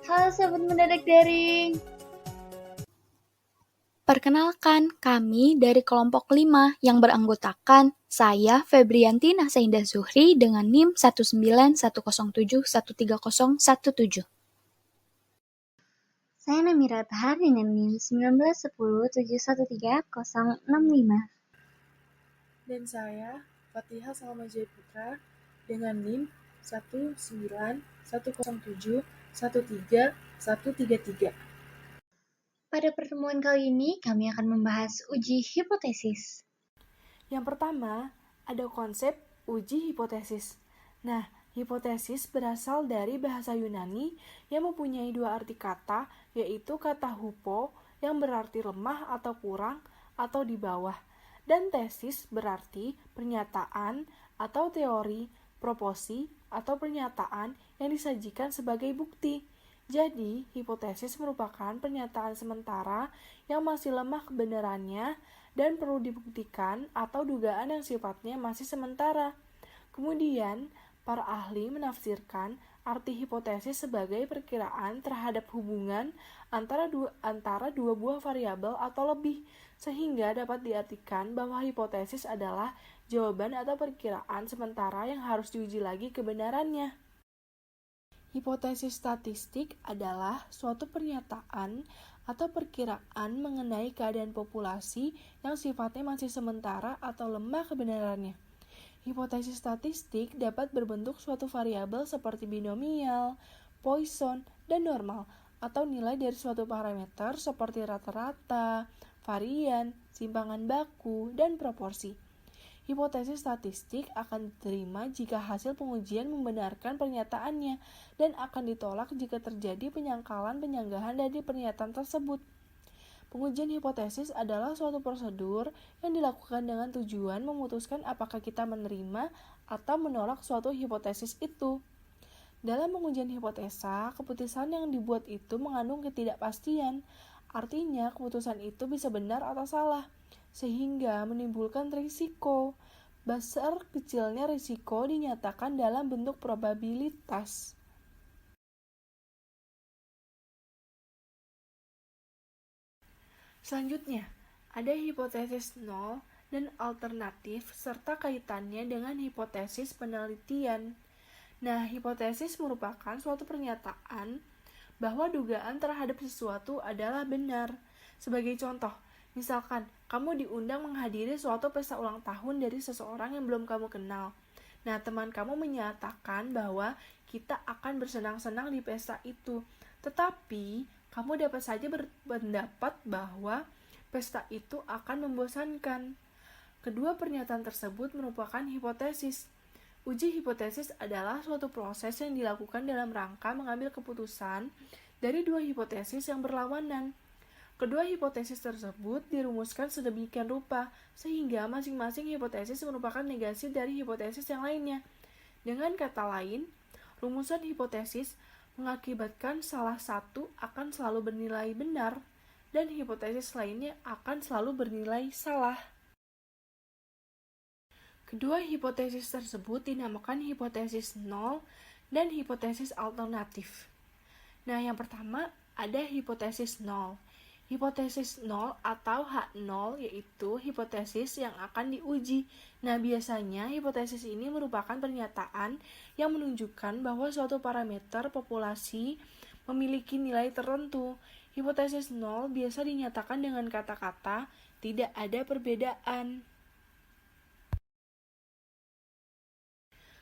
Halo Sobat Mendadak Daring. Perkenalkan, kami dari kelompok 5 yang beranggotakan saya Febrianti Nasaindah Zuhri dengan NIM 19107130117. Saya Namira Tahar dengan NIM 19107130065. Dan saya, Fatihah Salma Jayputra, dengan NIM 19107131133. Pada pertemuan kali ini, kami akan membahas uji hipotesis. Yang pertama, ada konsep uji hipotesis. Nah, hipotesis berasal dari bahasa Yunani yang mempunyai dua arti kata, yaitu kata hupo yang berarti lemah atau kurang atau di bawah, dan tesis berarti pernyataan atau teori, proposi atau pernyataan yang disajikan sebagai bukti. Jadi, hipotesis merupakan pernyataan sementara yang masih lemah kebenarannya dan perlu dibuktikan atau dugaan yang sifatnya masih sementara. Kemudian, para ahli menafsirkan arti hipotesis sebagai perkiraan terhadap hubungan antara dua buah variabel atau lebih, sehingga dapat diartikan bahwa hipotesis adalah jawaban atau perkiraan sementara yang harus diuji lagi kebenarannya. Hipotesis statistik adalah suatu pernyataan atau perkiraan mengenai keadaan populasi yang sifatnya masih sementara atau lemah kebenarannya. Hipotesis statistik dapat berbentuk suatu variabel seperti binomial, Poisson, dan normal, atau nilai dari suatu parameter seperti rata-rata, varian, simpangan baku, dan proporsi. Hipotesis statistik akan diterima jika hasil pengujian membenarkan pernyataannya dan akan ditolak jika terjadi penyangkalan-penyanggahan dari pernyataan tersebut. Pengujian hipotesis adalah suatu prosedur yang dilakukan dengan tujuan memutuskan apakah kita menerima atau menolak suatu hipotesis itu. Dalam pengujian hipotesa, keputusan yang dibuat itu mengandung ketidakpastian. Artinya, keputusan itu bisa benar atau salah, sehingga menimbulkan risiko. Besar kecilnya risiko dinyatakan dalam bentuk probabilitas. Selanjutnya, ada hipotesis nol dan alternatif serta kaitannya dengan hipotesis penelitian. Nah, hipotesis merupakan suatu pernyataan bahwa dugaan terhadap sesuatu adalah benar. Sebagai contoh, misalkan kamu diundang menghadiri suatu pesta ulang tahun dari seseorang yang belum kamu kenal. Nah, teman kamu menyatakan bahwa kita akan bersenang-senang di pesta itu. Tetapi, kamu dapat saja berpendapat bahwa pesta itu akan membosankan. Kedua pernyataan tersebut merupakan hipotesis. Uji hipotesis adalah suatu proses yang dilakukan dalam rangka mengambil keputusan dari dua hipotesis yang berlawanan. Kedua hipotesis tersebut dirumuskan sedemikian rupa, sehingga masing-masing hipotesis merupakan negasi dari hipotesis yang lainnya. Dengan kata lain, rumusan hipotesis mengakibatkan salah satu akan selalu bernilai benar, dan hipotesis lainnya akan selalu bernilai salah. Kedua hipotesis tersebut dinamakan hipotesis nol dan hipotesis alternatif. Nah, yang pertama ada hipotesis nol. Hipotesis nol atau H0 yaitu hipotesis yang akan diuji. Nah, biasanya hipotesis ini merupakan pernyataan yang menunjukkan bahwa suatu parameter populasi memiliki nilai tertentu. Hipotesis nol biasa dinyatakan dengan kata-kata tidak ada perbedaan.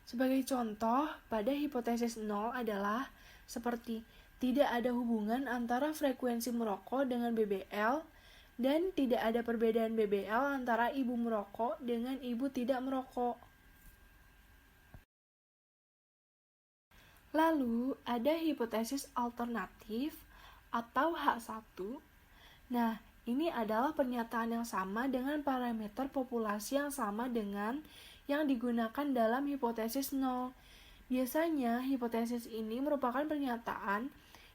Sebagai contoh, pada hipotesis nol adalah seperti tidak ada hubungan antara frekuensi merokok dengan BBL dan tidak ada perbedaan BBL antara ibu merokok dengan ibu tidak merokok. Lalu, ada hipotesis alternatif atau H1. Nah, ini adalah pernyataan yang sama dengan parameter populasi yang sama dengan yang digunakan dalam hipotesis nol. Biasanya, hipotesis ini merupakan pernyataan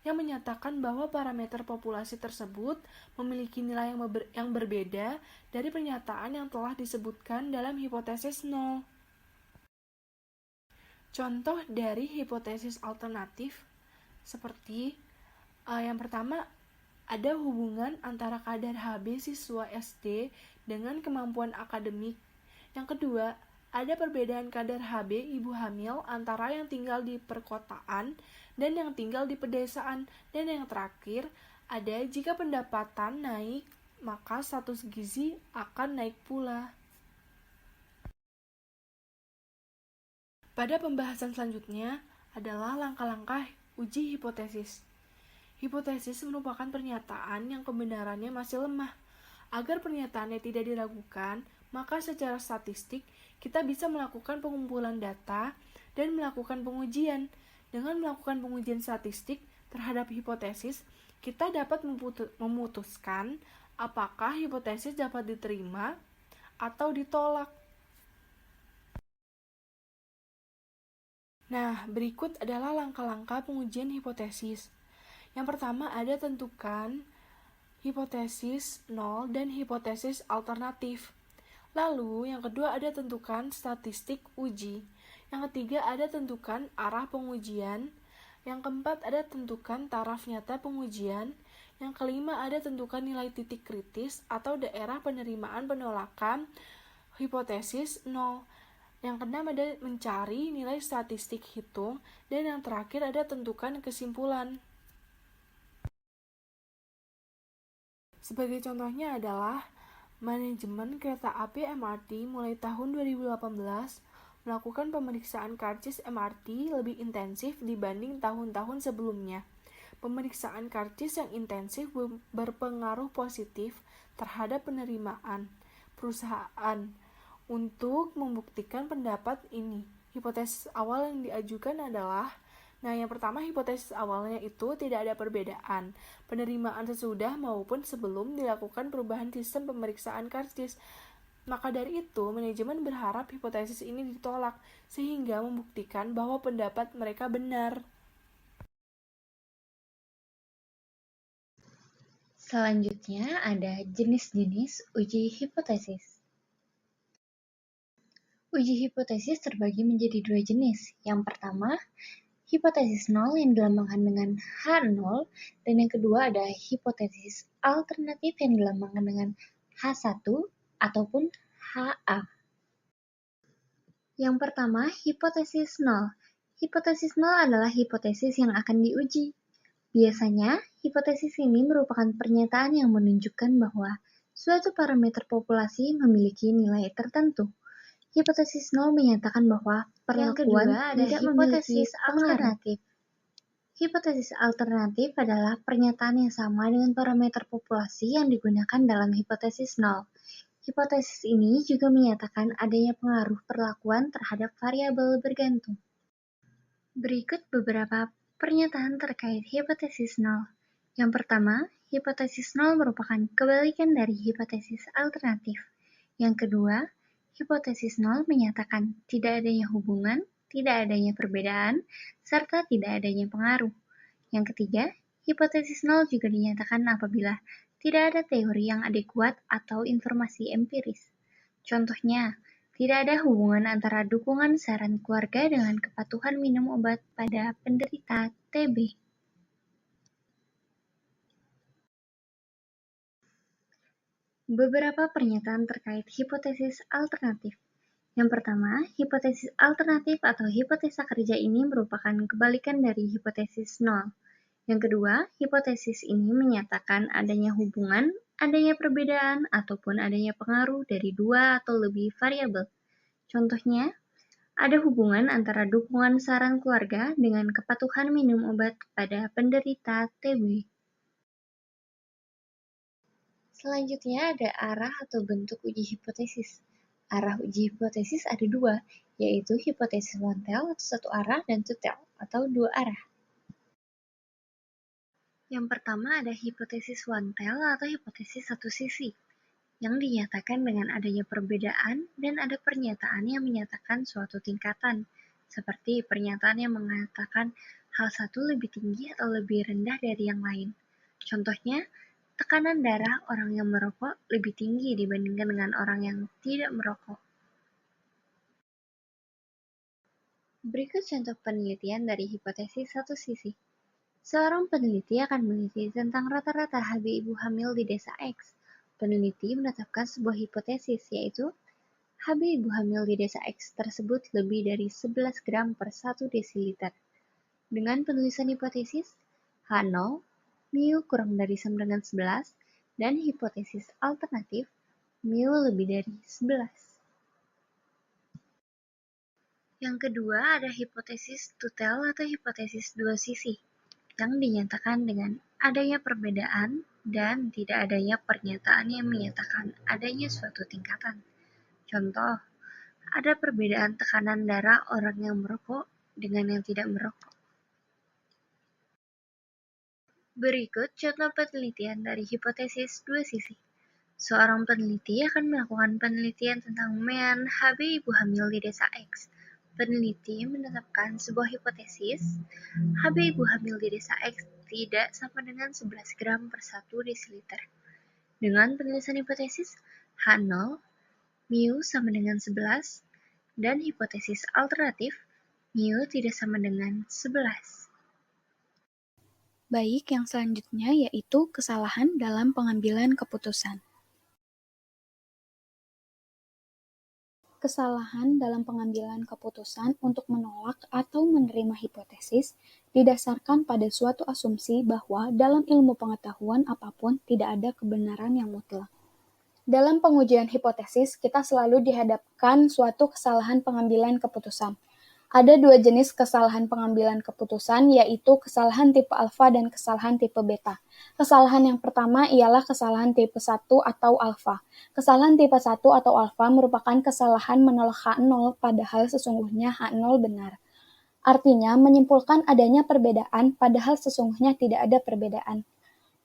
yang menyatakan bahwa parameter populasi tersebut memiliki nilai yang berbeda dari pernyataan yang telah disebutkan dalam hipotesis nol. Contoh dari hipotesis alternatif seperti Yang pertama, ada hubungan antara kadar Hb siswa SD dengan kemampuan akademik. Yang kedua, ada perbedaan kadar Hb ibu hamil antara yang tinggal di perkotaan dan yang tinggal di pedesaan. Dan yang terakhir, ada jika pendapatan naik, maka status gizi akan naik pula. Pada pembahasan selanjutnya adalah langkah-langkah uji hipotesis. Hipotesis merupakan pernyataan yang kebenarannya masih lemah. Agar pernyataannya tidak diragukan, maka secara statistik kita bisa melakukan pengumpulan data dan melakukan pengujian. Dengan melakukan pengujian statistik terhadap hipotesis, kita dapat memutuskan apakah hipotesis dapat diterima atau ditolak. Nah, berikut adalah langkah-langkah pengujian hipotesis. Yang pertama ada tentukan hipotesis 0 dan hipotesis alternatif. Lalu, yang kedua ada tentukan statistik uji. Yang ketiga ada tentukan arah pengujian. Yang keempat ada tentukan taraf nyata pengujian. Yang kelima ada tentukan nilai titik kritis atau daerah penerimaan penolakan hipotesis 0. Yang keenam ada mencari nilai statistik hitung. Dan yang terakhir ada tentukan kesimpulan. Sebagai contohnya adalah manajemen kereta api MRT mulai tahun 2018 melakukan pemeriksaan karcis MRT lebih intensif dibanding tahun-tahun sebelumnya. Pemeriksaan karcis yang intensif berpengaruh positif terhadap penerimaan perusahaan. Untuk membuktikan pendapat ini, hipotesis awal yang diajukan adalah yang pertama hipotesis awalnya itu tidak ada perbedaan penerimaan sesudah maupun sebelum dilakukan perubahan sistem pemeriksaan karcis. Maka dari itu, manajemen berharap hipotesis ini ditolak sehingga membuktikan bahwa pendapat mereka benar. Selanjutnya ada jenis-jenis uji hipotesis. Uji hipotesis terbagi menjadi dua jenis. Yang pertama, hipotesis 0 yang dilambangkan dengan H0, dan yang kedua ada hipotesis alternatif yang dilambangkan dengan H1 ataupun HA. Yang pertama, hipotesis 0. Hipotesis 0 adalah hipotesis yang akan diuji. Biasanya, hipotesis ini merupakan pernyataan yang menunjukkan bahwa suatu parameter populasi memiliki nilai tertentu. Hipotesis 0 menyatakan bahwa perlakuan tidak memiliki alternatif. Hipotesis alternatif adalah pernyataan yang sama dengan parameter populasi yang digunakan dalam hipotesis 0. Hipotesis ini juga menyatakan adanya pengaruh perlakuan terhadap variabel bergantung. Berikut beberapa pernyataan terkait hipotesis 0. Yang pertama, hipotesis 0 merupakan kebalikan dari hipotesis alternatif. Yang kedua, hipotesis 0 menyatakan tidak adanya hubungan, tidak adanya perbedaan, serta tidak adanya pengaruh. Yang ketiga, hipotesis 0 juga dinyatakan apabila tidak ada teori yang adekuat atau informasi empiris. Contohnya, tidak ada hubungan antara dukungan saran keluarga dengan kepatuhan minum obat pada penderita TB. Beberapa pernyataan terkait hipotesis alternatif. Yang pertama, hipotesis alternatif atau hipotesa kerja ini merupakan kebalikan dari hipotesis 0. Yang kedua, hipotesis ini menyatakan adanya hubungan, adanya perbedaan, ataupun adanya pengaruh dari dua atau lebih variabel. Contohnya, ada hubungan antara dukungan saran keluarga dengan kepatuhan minum obat pada penderita TB. Selanjutnya ada arah atau bentuk uji hipotesis. Arah uji hipotesis ada dua, yaitu hipotesis one tail atau satu arah dan two tail atau dua arah. Yang pertama ada hipotesis one tail atau hipotesis satu sisi, yang dinyatakan dengan adanya perbedaan dan ada pernyataan yang menyatakan suatu tingkatan, seperti pernyataan yang mengatakan hal satu lebih tinggi atau lebih rendah dari yang lain. Contohnya, tekanan darah orang yang merokok lebih tinggi dibandingkan dengan orang yang tidak merokok. Berikut contoh penelitian dari hipotesis satu sisi. Seorang peneliti akan meneliti tentang rata-rata HB ibu hamil di desa X. Peneliti menetapkan sebuah hipotesis, yaitu HB ibu hamil di desa X tersebut lebih dari 11 gram per 1 desiliter. Dengan penulisan hipotesis, H0, mu kurang dari sama dengan 11, dan hipotesis alternatif, mu lebih dari 11. Yang kedua ada hipotesis tutel atau hipotesis dua sisi, yang dinyatakan dengan adanya perbedaan dan tidak adanya pernyataan yang menyatakan adanya suatu tingkatan. Contoh, ada perbedaan tekanan darah orang yang merokok dengan yang tidak merokok. Berikut contoh penelitian dari hipotesis dua sisi. Seorang peneliti akan melakukan penelitian tentang mean HB ibu hamil di desa X. Peneliti menetapkan sebuah hipotesis, HB ibu hamil di desa X tidak sama dengan 11 gram per 1 desiliter. Dengan penulisan hipotesis, H0, mu sama dengan 11, dan hipotesis alternatif, mu tidak sama dengan 11. Baik, yang selanjutnya yaitu kesalahan dalam pengambilan keputusan. Kesalahan dalam pengambilan keputusan untuk menolak atau menerima hipotesis didasarkan pada suatu asumsi bahwa dalam ilmu pengetahuan apapun tidak ada kebenaran yang mutlak. Dalam pengujian hipotesis, kita selalu dihadapkan suatu kesalahan pengambilan keputusan. Ada dua jenis kesalahan pengambilan keputusan, yaitu kesalahan tipe alfa dan kesalahan tipe beta. Kesalahan yang pertama ialah kesalahan tipe 1 atau alfa. Kesalahan tipe 1 atau alfa merupakan kesalahan menolak H0 padahal sesungguhnya H0 benar. Artinya, menyimpulkan adanya perbedaan padahal sesungguhnya tidak ada perbedaan.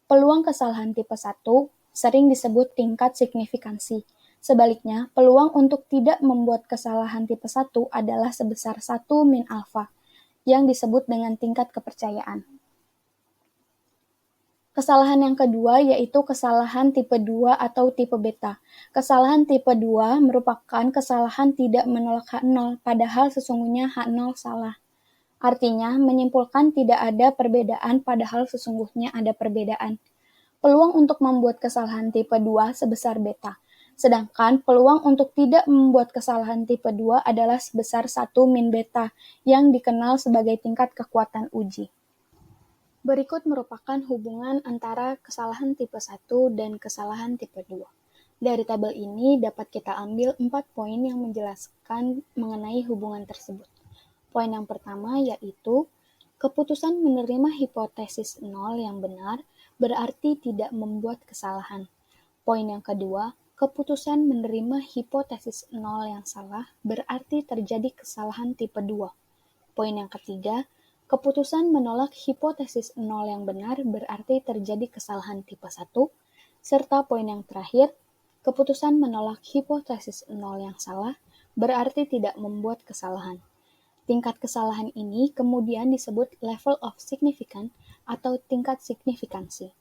Peluang kesalahan tipe 1 sering disebut tingkat signifikansi. Sebaliknya, peluang untuk tidak membuat kesalahan tipe 1 adalah sebesar 1 min alfa, yang disebut dengan tingkat kepercayaan. Kesalahan yang kedua yaitu kesalahan tipe 2 atau tipe beta. Kesalahan tipe 2 merupakan kesalahan tidak menolak H0, padahal sesungguhnya H0 salah. Artinya, menyimpulkan tidak ada perbedaan padahal sesungguhnya ada perbedaan. Peluang untuk membuat kesalahan tipe 2 sebesar beta. Sedangkan peluang untuk tidak membuat kesalahan tipe 2 adalah sebesar 1 min beta, yang dikenal sebagai tingkat kekuatan uji. Berikut merupakan hubungan antara kesalahan tipe 1 dan kesalahan tipe 2. Dari tabel ini dapat kita ambil 4 poin yang menjelaskan mengenai hubungan tersebut. Poin yang pertama yaitu keputusan menerima hipotesis 0 yang benar berarti tidak membuat kesalahan. Poin yang kedua, keputusan menerima hipotesis 0 yang salah berarti terjadi kesalahan tipe 2. Poin yang ketiga, keputusan menolak hipotesis 0 yang benar berarti terjadi kesalahan tipe 1. Serta poin yang terakhir, keputusan menolak hipotesis 0 yang salah berarti tidak membuat kesalahan. Tingkat kesalahan ini kemudian disebut level of significance atau tingkat signifikansi.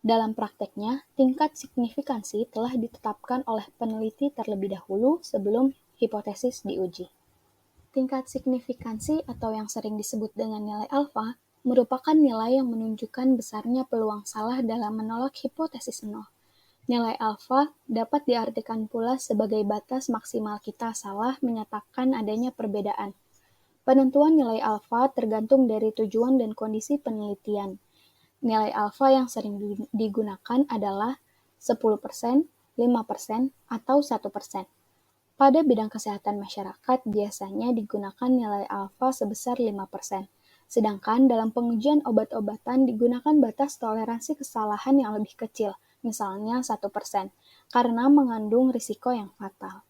Dalam prakteknya, tingkat signifikansi telah ditetapkan oleh peneliti terlebih dahulu sebelum hipotesis diuji. Tingkat signifikansi atau yang sering disebut dengan nilai alfa merupakan nilai yang menunjukkan besarnya peluang salah dalam menolak hipotesis 0. Nilai alfa dapat diartikan pula sebagai batas maksimal kita salah menyatakan adanya perbedaan. Penentuan nilai alfa tergantung dari tujuan dan kondisi penelitian. Nilai alfa yang sering digunakan adalah 10%, 5%, atau 1%. Pada bidang kesehatan masyarakat, biasanya digunakan nilai alfa sebesar 5%. Sedangkan dalam pengujian obat-obatan digunakan batas toleransi kesalahan yang lebih kecil, misalnya 1%, karena mengandung risiko yang fatal.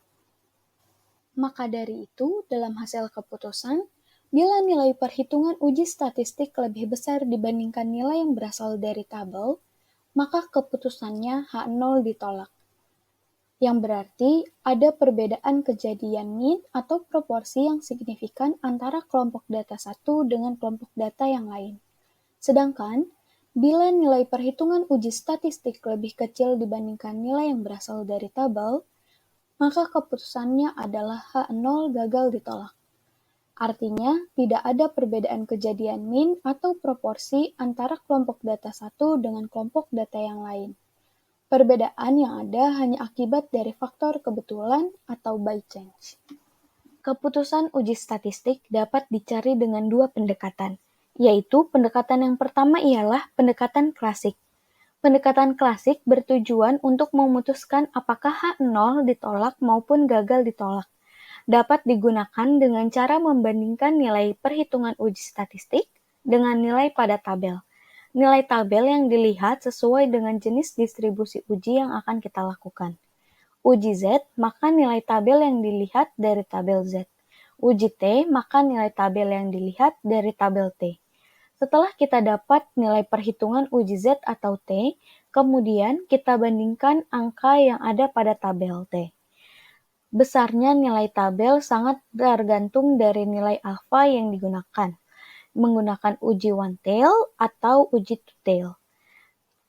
Maka dari itu, dalam hasil keputusan, bila nilai perhitungan uji statistik lebih besar dibandingkan nilai yang berasal dari tabel, maka keputusannya H0 ditolak. Yang berarti ada perbedaan kejadian mean atau proporsi yang signifikan antara kelompok data satu dengan kelompok data yang lain. Sedangkan, bila nilai perhitungan uji statistik lebih kecil dibandingkan nilai yang berasal dari tabel, maka keputusannya adalah H0 gagal ditolak. Artinya, tidak ada perbedaan kejadian min atau proporsi antara kelompok data satu dengan kelompok data yang lain. Perbedaan yang ada hanya akibat dari faktor kebetulan atau by chance. Keputusan uji statistik dapat dicari dengan dua pendekatan, yaitu pendekatan yang pertama ialah pendekatan klasik. Pendekatan klasik bertujuan untuk memutuskan apakah H0 ditolak maupun gagal ditolak. Dapat digunakan dengan cara membandingkan nilai perhitungan uji statistik dengan nilai pada tabel. Nilai tabel yang dilihat sesuai dengan jenis distribusi uji yang akan kita lakukan. Uji Z, maka nilai tabel yang dilihat dari tabel Z. Uji T, maka nilai tabel yang dilihat dari tabel T. Setelah kita dapat nilai perhitungan uji Z atau T, kemudian kita bandingkan angka yang ada pada tabel T. Besarnya nilai tabel sangat tergantung dari nilai alfa yang digunakan, menggunakan uji one-tail atau uji two-tail.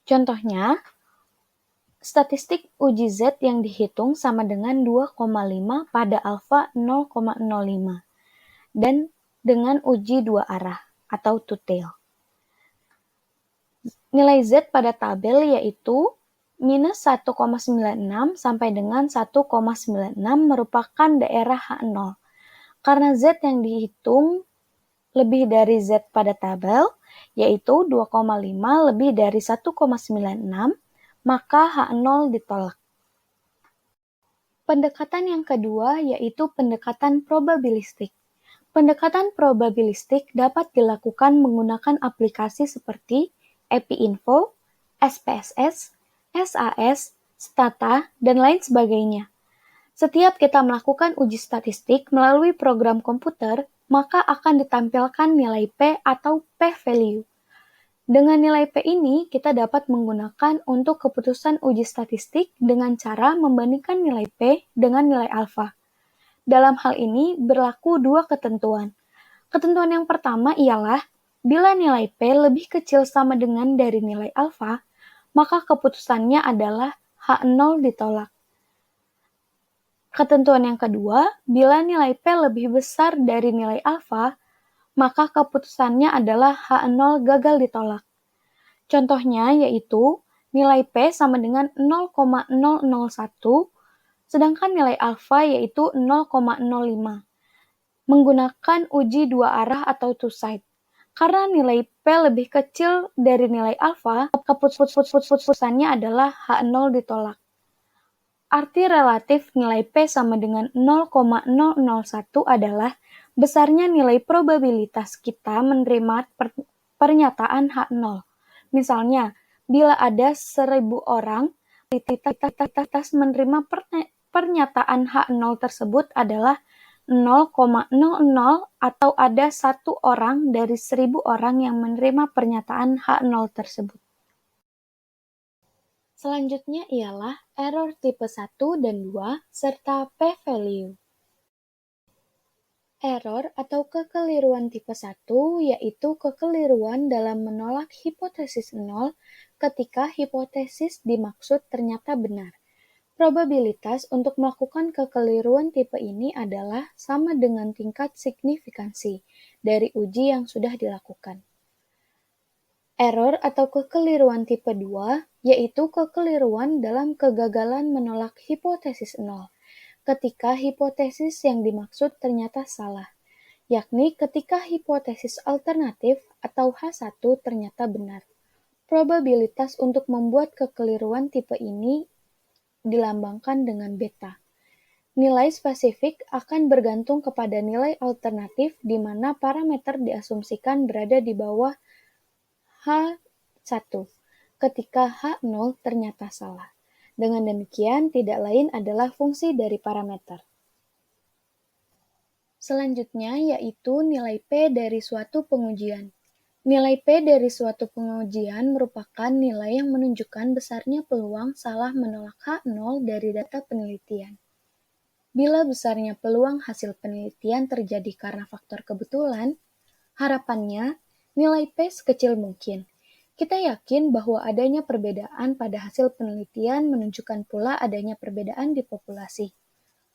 Contohnya, statistik uji Z yang dihitung sama dengan 2,5 pada alfa 0,05 dan dengan uji dua arah atau two-tail. Nilai Z pada tabel yaitu minus 1,96 sampai dengan 1,96 merupakan daerah H0. Karena Z yang dihitung lebih dari Z pada tabel, yaitu 2,5 lebih dari 1,96, maka H0 ditolak. Pendekatan yang kedua yaitu pendekatan probabilistik. Pendekatan probabilistik dapat dilakukan menggunakan aplikasi seperti EpiInfo, SPSS, SAS, Stata, dan lain sebagainya. Setiap kita melakukan uji statistik melalui program komputer, maka akan ditampilkan nilai P atau P-value. Dengan nilai P ini, kita dapat menggunakan untuk keputusan uji statistik dengan cara membandingkan nilai P dengan nilai alfa. Dalam hal ini, berlaku dua ketentuan. Ketentuan yang pertama ialah, bila nilai P lebih kecil sama dengan dari nilai alfa, maka keputusannya adalah H0 ditolak. Ketentuan yang kedua, bila nilai P lebih besar dari nilai alfa, maka keputusannya adalah H0 gagal ditolak. Contohnya yaitu nilai P sama dengan 0,001, sedangkan nilai alfa yaitu 0,05. Menggunakan uji dua arah atau two-side. Karena nilai P lebih kecil dari nilai alfa, keputusannya adalah H0 ditolak. Arti relatif nilai P sama dengan 0,001 adalah besarnya nilai probabilitas kita menerima pernyataan H0. Misalnya, bila ada 1.000 orang, probabilitas menerima pernyataan H0 tersebut adalah 0,00 atau ada 1 orang dari 1.000 orang yang menerima pernyataan H0 tersebut. Selanjutnya ialah error tipe 1 dan 2 serta p-value. Error atau kekeliruan tipe 1 yaitu kekeliruan dalam menolak hipotesis 0 ketika hipotesis dimaksud ternyata benar. Probabilitas untuk melakukan kekeliruan tipe ini adalah sama dengan tingkat signifikansi dari uji yang sudah dilakukan. Error atau kekeliruan tipe 2 yaitu kekeliruan dalam kegagalan menolak hipotesis 0 ketika hipotesis yang dimaksud ternyata salah, yakni ketika hipotesis alternatif atau H1 ternyata benar. Probabilitas untuk membuat kekeliruan tipe ini dilambangkan dengan beta. Nilai spesifik akan bergantung kepada nilai alternatif di mana parameter diasumsikan berada di bawah H1 ketika H0 ternyata salah. Dengan demikian, tidak lain adalah fungsi dari parameter. Selanjutnya yaitu nilai P dari suatu pengujian. Nilai P dari suatu pengujian merupakan nilai yang menunjukkan besarnya peluang salah menolak H0 dari data penelitian. Bila besarnya peluang hasil penelitian terjadi karena faktor kebetulan, harapannya nilai P sekecil mungkin. Kita yakin bahwa adanya perbedaan pada hasil penelitian menunjukkan pula adanya perbedaan di populasi.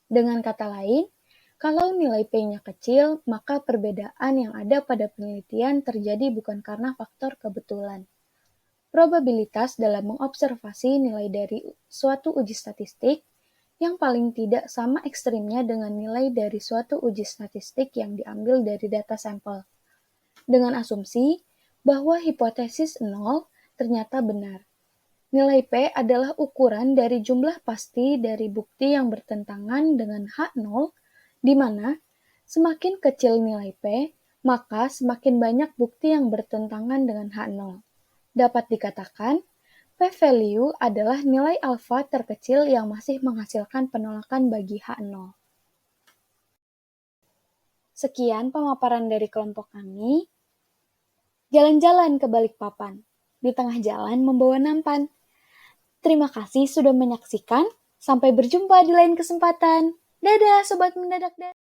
Dengan kata lain, Kalau nilai P-nya kecil, maka perbedaan yang ada pada penelitian terjadi bukan karena faktor kebetulan. Probabilitas dalam mengobservasi nilai dari suatu uji statistik yang paling tidak sama ekstrimnya dengan nilai dari suatu uji statistik yang diambil dari data sampel. Dengan asumsi bahwa hipotesis 0 ternyata benar. Nilai P adalah ukuran dari jumlah pasti dari bukti yang bertentangan dengan H0, di mana semakin kecil nilai P, maka semakin banyak bukti yang bertentangan dengan H0. Dapat dikatakan, P-value adalah nilai alfa terkecil yang masih menghasilkan penolakan bagi H0. Sekian pemaparan dari kelompok kami. Jalan-jalan ke Balikpapan. Di tengah jalan membawa nampan. Terima kasih sudah menyaksikan. Sampai berjumpa di lain kesempatan. Dadah Sobat Mendadak.